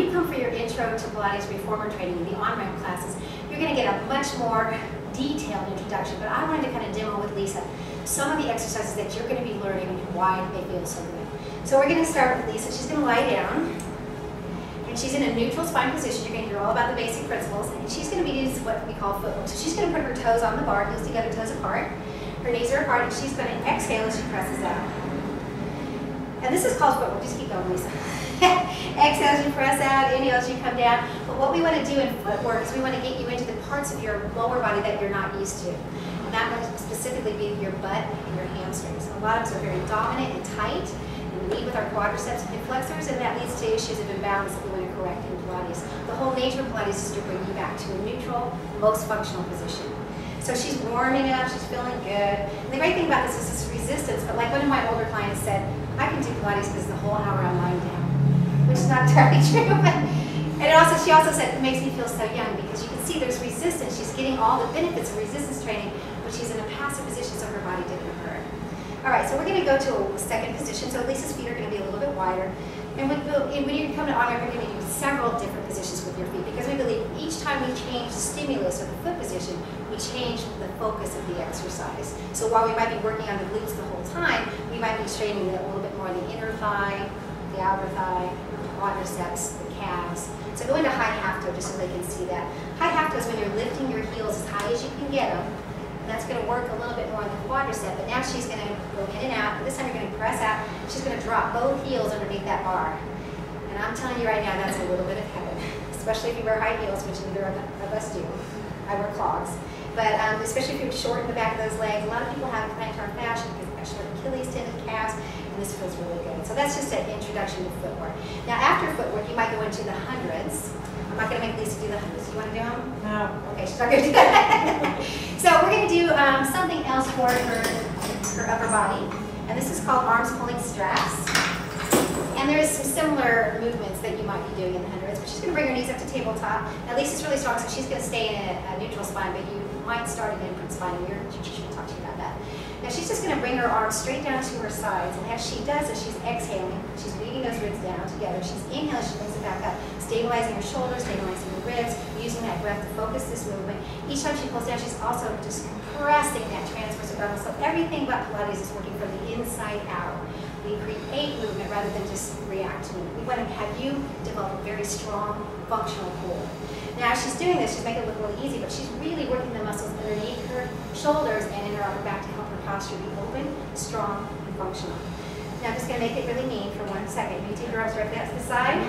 you come for your intro to Pilates reformer training, the on-ramp classes, you're going to get a much more detailed introduction. But I wanted to kind of demo with Lisa some of the exercises that you're going to be learning and why they feel so good. So we're going to start with Lisa. She's going to lie down. And she's in a neutral spine position. You're going to hear all about the basic principles. And she's going to be using what we call footwork. So she's going to put her toes on the bar, heels together, toes apart. Her knees are apart, and she's going to exhale as she presses out. And this is called footwork. Just keep going, Lisa. Exhale as you press out, inhale as you come down. But what we want to do in footwork is we want to get you into the parts of your lower body that you're not used to. And that would specifically be your butt and your hamstrings. A lot of us are very dominant and tight. We lead with our quadriceps and hip flexors, and that leads to issues of imbalance that we want to correct in Pilates. The whole nature of Pilates is to bring you back to a neutral, most functional position. So she's warming up, she's feeling good. And the great thing about this is this resistance, but like one of my older clients said, I can do Pilates because the whole hour I'm lying down, which is not entirely true. And she also said, it makes me feel so young because you can see there's resistance. She's getting all the benefits of resistance training, but she's in a passive position so her body didn't hurt. All right, so we're going to go to a second position. So Lisa's feet are going to be a little bit wider. And when you come to on-ramp, we're going to do several different positions with your feet because we believe each time we change the stimulus or the foot position, we change the focus of the exercise. So while we might be working on the glutes the whole time, we might be straining a little bit more on the inner thigh, the outer thigh, the quadriceps, the calves. So go into high half toe just so they can see that. High half toe is when you're lifting your heels as high as you can get them. That's going to work a little bit more on the quadricep, but now she's going to go in and out. This time you're going to press out. She's going to drop both heels underneath that bar. And I'm telling you right now, that's a little bit of heaven, especially if you wear high heels, which neither of us do. I wear clogs. But especially if you're short in the back of those legs, a lot of people have plantar fascia because they've got short Achilles tendon, calves, and this feels really good. So that's just an introduction to footwork. Now after footwork, you might go into the hundreds. I'm not going to make Lisa do the hundreds. You want to do them? No. Okay, she's not going to do that. So we're going to do something else for her upper body. And this is called arms pulling straps. And there's some similar movements that you might be doing in the hundreds. But she's going to bring her knees up to tabletop. Now Lisa's really strong, so she's going to stay in a neutral spine, but you might start in an imprint spine, and your teacher will talk to you about that. Now she's just going to bring her arms straight down to her sides, and as she does it, she's exhaling. She's weaving those ribs down together. She's inhaling, she brings it back up, stabilizing her shoulders, stabilizing the ribs, using that breath to focus this movement. Each time she pulls down, she's also just compressing that transverse abdominal. So everything about Pilates is working from the inside out. We create movement rather than just react to it. We want to have you develop a very strong, functional core. Now, as she's doing this, she's making it look really easy, but she's really working the muscles underneath her shoulders and in her upper back to help her posture be open, strong, and functional. Now, I'm just going to make it really neat for 1 second. You take her arms directly out to the side.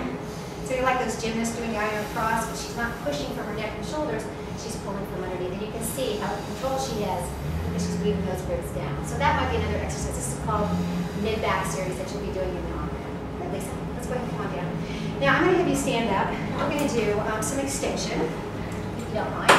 So you're like those gymnasts doing the iron cross, but she's not pushing from her neck and shoulders. She's pulling from underneath. And you can see how control she has because she's weaving those ribs down. So that might be another exercise. This is called mid-back series that you'll be doing in the on-ramp. Lisa, let's go ahead and come on down. Now, I'm going to have you stand up. We're going to do some extension, if you don't mind.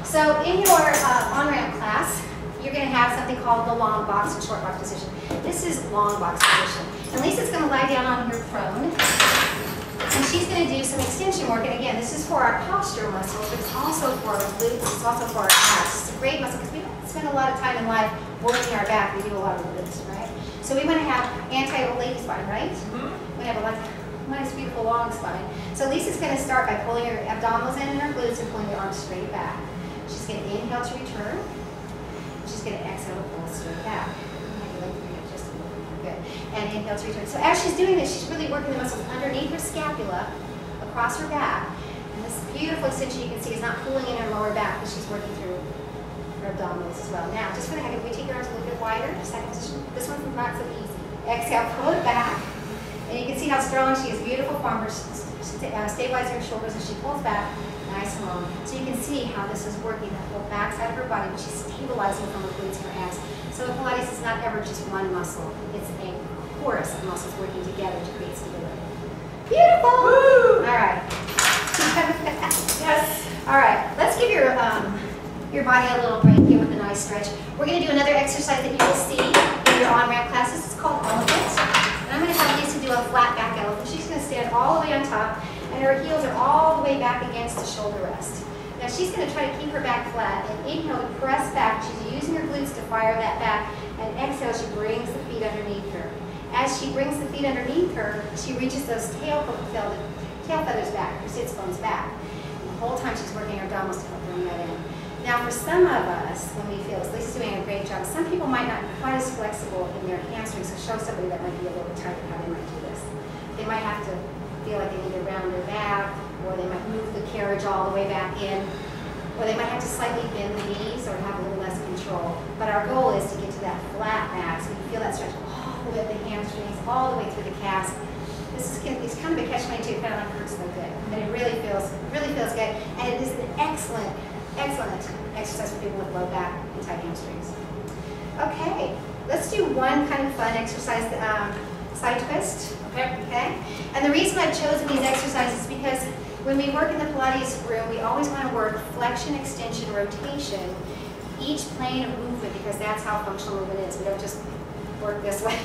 So in your on-ramp class, you're going to have something called the long box and short box position. This is long box position. And Lisa's going to lie down on her prone. And she's going to do some extension work. And again, this is for our posture muscles, but it's also for our glutes, it's also for our calves. It's a great muscle because we don't spend a lot of time in life working our back. We do a lot of glutes, right? So we want to have anti-old lady spine, right? Mm-hmm. We have a nice, beautiful, long spine. So Lisa's going to start by pulling her abdominals in and her glutes and pulling her arms straight back. She's going to inhale to return. She's going to exhale to pull straight back. Just a little bit. Good. And inhale to return. So as she's doing this, she's really working the muscles underneath her scapula, across her back. And this beautiful extension you can see is not pulling in her lower back, but she's working through her abdominals as well. Now, just for the heck of it, we take your arms a little bit wider. Second position. This one's not so easy. Exhale, pull it back. And you can see how strong she is. Beautiful form. Stabilizing her shoulders as she pulls back. Nice and long. So you can see how this is working the whole back side of her body, but she's stabilizing from her glutes and her abs. So Pilates is not ever just one muscle. It's a chorus of muscles working together to create stability. Beautiful! Woo! All right. Yes. All right. Let's give your body a little break here with a nice stretch. We're going to do another exercise that you will see in your on-ramp classes. It's called elephant. And I'm going to have Lisa do a flat back elephant. She's going to stand all the way on top, and her heels are all the way back against the shoulder rest. Now she's going to try to keep her back flat, and inhale, press back. She's using her glutes to fire that back, and exhale, she brings the feet underneath her. as she brings the feet underneath her, she reaches those tail feathers back, her sits bones back. And the whole time she's working her abdominals to help bring that in. Now for some of us, when we feel, Lisa's doing a great job, some people might not be quite as flexible in their hamstrings, so show somebody that might be a little bit tight how they might do this. They might have to feel like they need to round their back, or they might move the carriage all the way back in, or they might have to slightly bend the knees or have a little less control. But our goal is to get to that flat back, so you feel that stretch all the way up the hamstrings, all the way through the calves. It's kind of a catch-22, kind of like hurts so good, but it really feels good, and it is an excellent exercise for people with low back and tight hamstrings. Okay, let's do one kind of fun exercise, side twist. Okay. And the reason I've chosen these exercises is because when we work in the Pilates room, we always want to work flexion, extension, rotation, each plane of movement, because that's how functional movement is. We don't just work this way.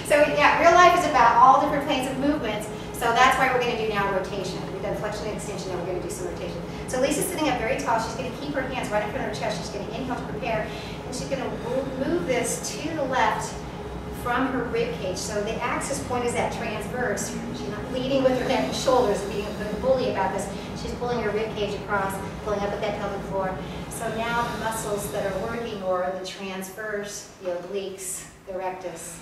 So yeah, real life is about all different planes of movements. So that's why we're going to do now rotation. We've done flexion and extension, now we're going to do some rotation. So Lisa's sitting up very tall. She's going to keep her hands right in front of her chest. She's going to inhale to prepare, and she's going to move this to the left from her rib cage. So the axis point is that transverse. She's not leading with her neck and shoulders and being a bully about this. She's pulling her rib cage across, pulling up at that pelvic floor. So now the muscles that are working are the transverse, the obliques, the rectus.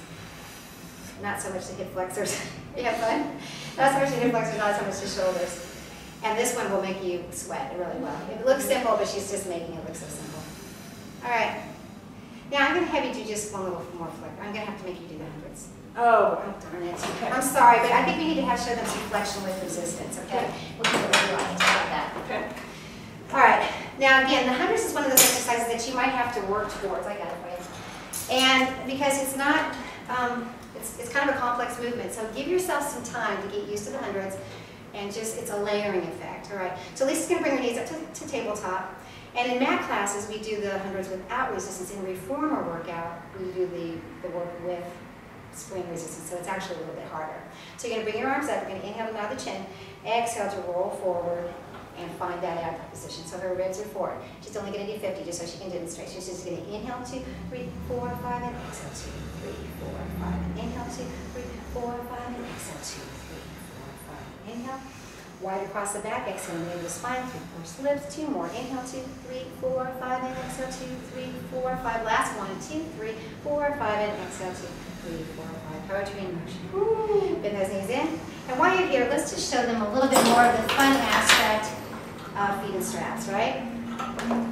Not so much the hip flexors. You have fun? Not so much the hip flexors, not so much the shoulders. And this one will make you sweat really well. It looks simple, but she's just making it look so simple. All right. Now I'm going to have you do just one little more flick. I'm going to have to make you do the hundreds. Oh darn it. Okay. I'm sorry, but I think we need to show them some flexion with resistance, okay? We'll keep it really light about that. Okay. All right. Now again, the hundreds is one of those exercises that you might have to work towards. I got it for you. And because it's not, it's kind of a complex movement, so give yourself some time to get used to the hundreds, and just, it's a layering effect, all right? So Lisa's going to bring her knees up to tabletop. And in mat classes, we do the hundreds without resistance. In reformer workout, we do the work with spring resistance, so it's actually a little bit harder. So you're going to bring your arms up, you're going to inhale them out of the chin, exhale to roll forward and find that abdomen position. So her ribs are forward. She's only going to do 50 just so she can demonstrate. She's just going to inhale 2, 3, 4, 5, and exhale 2, 3, 4, 5, and inhale 2, 3, 4, 5, and exhale 2, 3, 4, 5. Inhale. Wide across the back, exhale, near the spine, 3 pursed lips, 2 more. Inhale, 2, 3, 4, 5, and exhale, 2, 3, 4, 5. Last one, 2, 3, 4, 5, and exhale, 2, 3, 4, 5. Poetry in motion. Bend those knees in. And while you're here, let's just show them a little bit more of the fun aspect of feet and straps, right?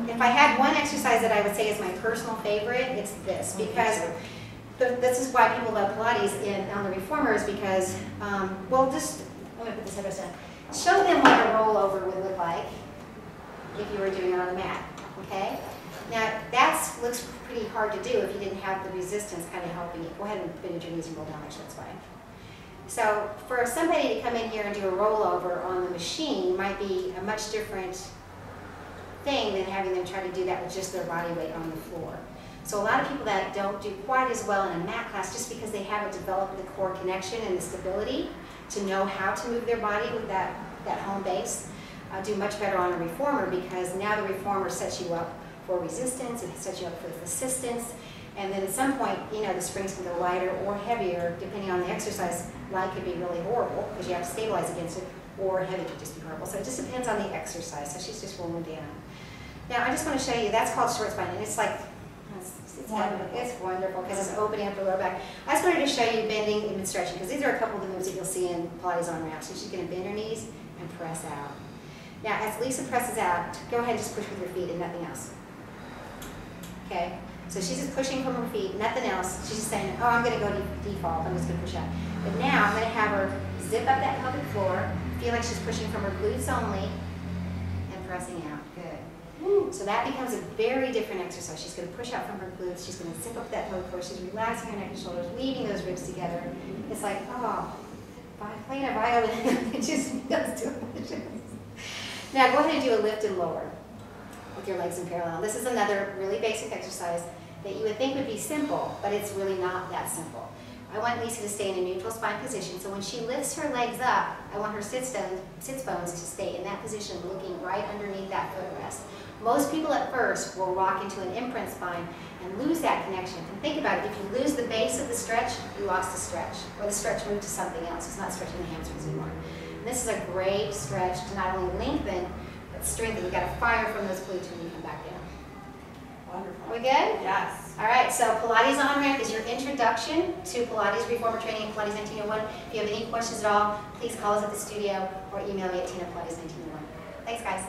If I had one exercise that I would say is my personal favorite, it's this, because this is why people love Pilates on the reformers, because, well, just, I'm going to put this headrest down. Show them what a rollover would look like if you were doing it on the mat, okay? Now, that looks pretty hard to do if you didn't have the resistance kind of helping you. Go ahead and bend your knees and roll down, actually, that's fine. So for somebody to come in here and do a rollover on the machine might be a much different thing than having them try to do that with just their body weight on the floor. So a lot of people that don't do quite as well in a mat class just because they haven't developed the core connection and the stability to know how to move their body with that home base, do much better on a reformer, because now the reformer sets you up for resistance, it sets you up for assistance, and then at some point, you know, the springs can go lighter or heavier depending on the exercise. Light could be really horrible because you have to stabilize against it, or heavy could just be horrible. So it just depends on the exercise. So she's just rolling down. Now I just want to show you, that's called short spine, and it's like, it's wonderful because it's opening up the lower back. I just wanted to show you bending and stretching, because these are a couple of the moves that you'll see in Pilates on ramps. So she's going to bend her knees and press out. Now as Lisa presses out, go ahead and just push with your feet and nothing else. Okay? So she's just pushing from her feet, nothing else. She's just saying, oh, I'm going to go default, I'm just going to push out. But now I'm going to have her zip up that pelvic floor, feel like she's pushing from her glutes only, and pressing out. Good. So that becomes a very different exercise. She's going to push out from her glutes, she's going to zip up that pelvic floor, she's relaxing her neck and shoulders, weaving those ribs together. It's like, oh, playing a violin, it just feels delicious. Now go ahead and do a lift and lower with your legs in parallel. This is another really basic exercise that you would think would be simple, but it's really not that simple. I want Lisa to stay in a neutral spine position. So when she lifts her legs up, I want her sits bones to stay in that position, looking right underneath that footrest. Most people at first will rock into an imprint spine and lose that connection. And think about it, if you lose the base of the stretch, you lost the stretch, or the stretch moved to something else. It's not stretching the hamstrings anymore. And this is a great stretch to not only lengthen, but strengthen. You got to fire from those glutes when you come back down. Wonderful. We good? Yes. All right, so Pilates on-ramp is your introduction to Pilates Reformer Training and Pilates 1901. If you have any questions at all, please call us at the studio or email me at tina@pilates1901. Thanks, guys.